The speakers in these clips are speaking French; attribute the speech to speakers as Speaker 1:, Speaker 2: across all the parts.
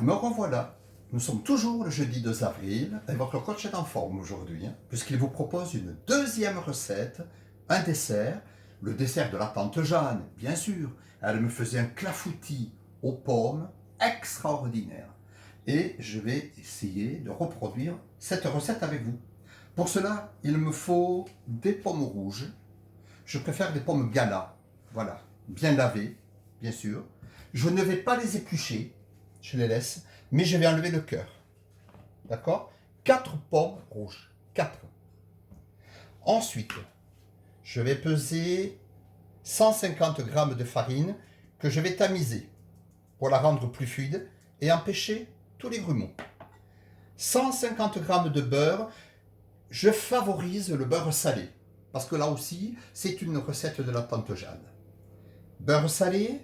Speaker 1: Me revoilà. Nous sommes toujours le jeudi 2 avril et votre coach est en forme aujourd'hui, puisqu'il vous propose une deuxième recette, un dessert, le dessert de la tante Jeanne, bien sûr. Elle me faisait un clafoutis aux pommes extraordinaire. Et je vais essayer de reproduire cette recette avec vous. Pour cela, il me faut des pommes rouges. Je préfère des pommes gala, voilà, bien lavées, bien sûr. Je ne vais pas les éplucher, je les laisse, mais je vais enlever le cœur. D'accord? 4 pommes rouges. 4. Ensuite, je vais peser 150 g de farine que je vais tamiser pour la rendre plus fluide et empêcher tous les grumeaux. 150 g de beurre. Je favorise le beurre salé parce que là aussi, c'est une recette de la tante Jeanne. Beurre salé,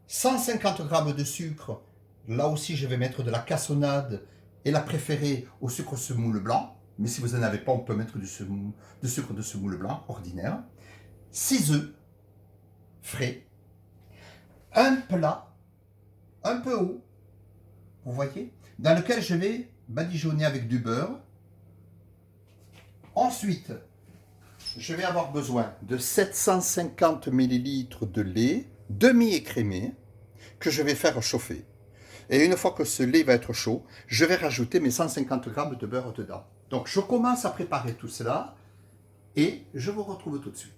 Speaker 1: 150 g de sucre. Là aussi, je vais mettre de la cassonade et la préférer au sucre semoule blanc. Mais si vous n'en avez pas, on peut mettre du sucre de semoule blanc ordinaire. 6 œufs frais. Un plat un peu haut, vous voyez, dans lequel je vais badigeonner avec du beurre. Ensuite, je vais avoir besoin de 750 ml de lait demi-écrémé que je vais faire chauffer. Et une fois que ce lait va être chaud, je vais rajouter mes 150 g de beurre dedans. Donc je commence à préparer tout cela et je vous retrouve tout de suite.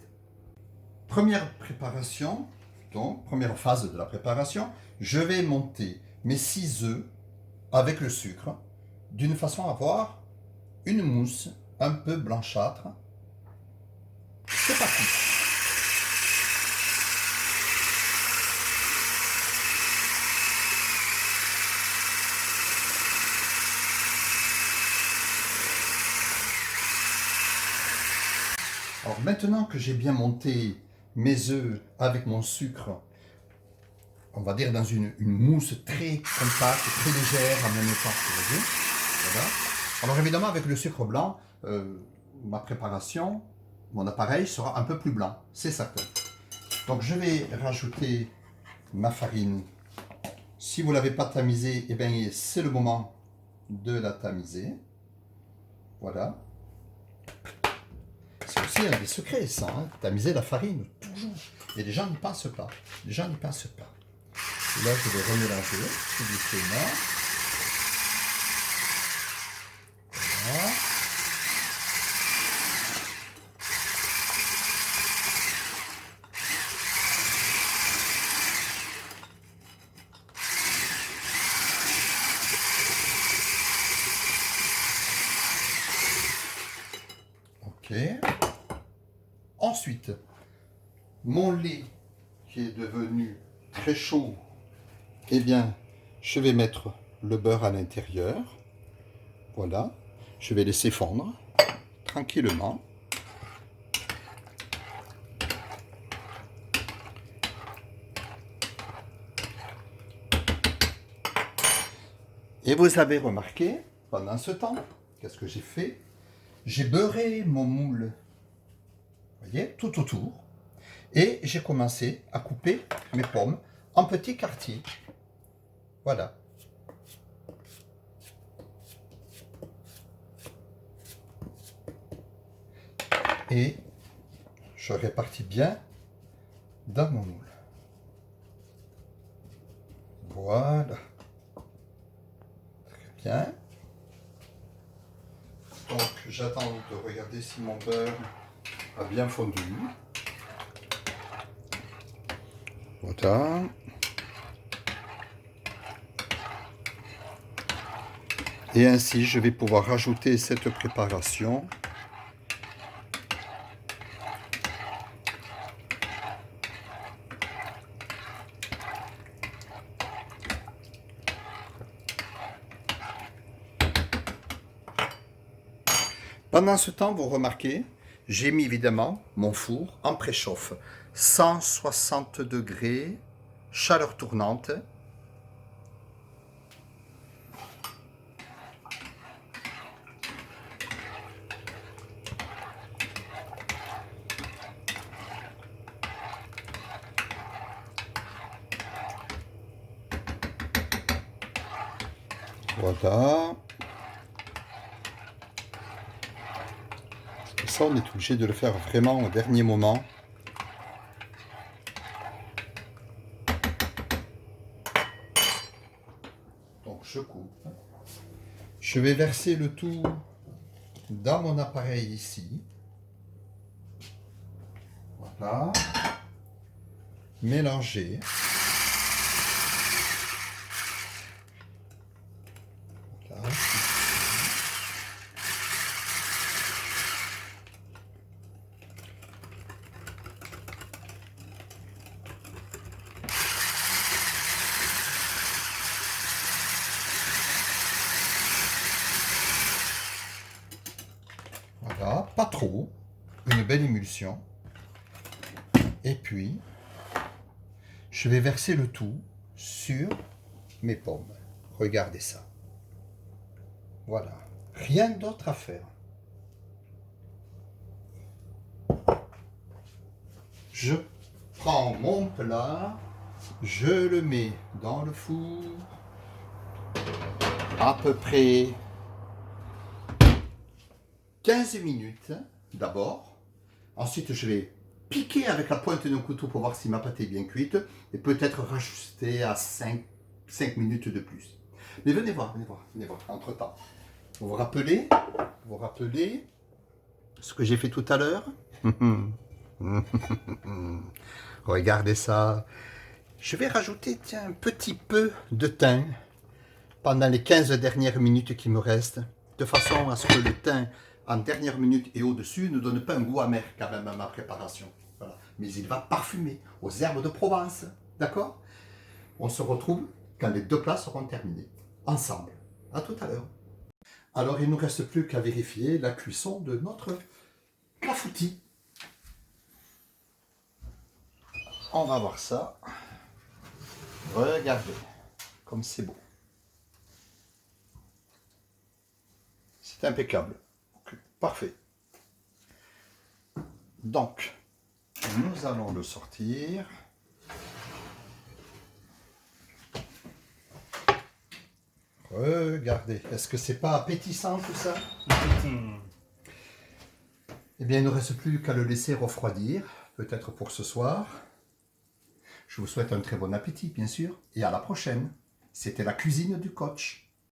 Speaker 1: Première préparation, donc première phase de la préparation, je vais monter mes 6 œufs avec le sucre d'une façon à avoir une mousse un peu blanchâtre. C'est parti. Alors maintenant que j'ai bien monté mes œufs avec mon sucre, on va dire dans une mousse très compacte, très légère en même temps que les œufs. Voilà. Alors évidemment avec le sucre blanc, ma préparation, mon appareil sera un peu plus blanc, c'est certain. Donc je vais rajouter ma farine. Si vous ne l'avez pas tamisée, eh bien, c'est le moment de la tamiser. Voilà. C'est aussi un des secrets, ça, hein, tamiser la farine, toujours. Et les gens n'y pensent pas. Les gens n'y pensent pas. Et là, je vais remélanger tout doucement. Voilà. Ok. Ensuite, mon lait qui est devenu très chaud, eh bien, je vais mettre le beurre à l'intérieur. Voilà. Je vais laisser fondre tranquillement. Et vous avez remarqué, pendant ce temps, qu'est-ce que j'ai fait? J'ai beurré mon moule, vous voyez, tout autour. Et j'ai commencé à couper mes pommes en petits quartiers. Voilà. Et je répartis bien dans mon moule. Voilà. Très bien. Donc j'attends de regarder si mon beurre a bien fondu. Voilà. Et ainsi, je vais pouvoir rajouter cette préparation. Pendant ce temps, vous remarquez, j'ai mis évidemment mon four en préchauffe. 160 degrés, chaleur tournante. Voilà. Et ça, on est obligé de le faire vraiment au dernier moment. Donc je coupe. Je vais verser le tout dans mon appareil ici. Voilà. Mélanger. Voilà. Voilà, pas trop, une belle émulsion. Et puis, je vais verser le tout sur mes pommes. Regardez ça. Voilà, rien d'autre à faire. Je prends mon plat, je le mets dans le four, à peu près 15 minutes d'abord. Ensuite, je vais piquer avec la pointe d'un couteau pour voir si ma pâte est bien cuite et peut-être rajouter à 5 minutes de plus. Mais venez voir, entre-temps. Vous vous rappelez ce que j'ai fait tout à l'heure? Regardez ça. Je vais rajouter un petit peu de thym pendant les 15 dernières minutes qui me restent, de façon à ce que le thym en dernière minute et au-dessus ne donne pas un goût amer quand même à ma préparation. Voilà. Mais il va parfumer aux herbes de Provence. D'accord? On se retrouve quand les deux plats seront terminés. Ensemble. À tout à l'heure. Alors il ne nous reste plus qu'à vérifier la cuisson de notre clafoutis. On va voir ça. Regardez comme c'est beau. C'est impeccable. Okay, parfait. Donc, nous allons le sortir. Regardez, est-ce que c'est pas appétissant tout ça? Eh bien, il ne reste plus qu'à le laisser refroidir, peut-être pour ce soir. Je vous souhaite un très bon appétit, bien sûr, et à la prochaine. C'était la cuisine du coach.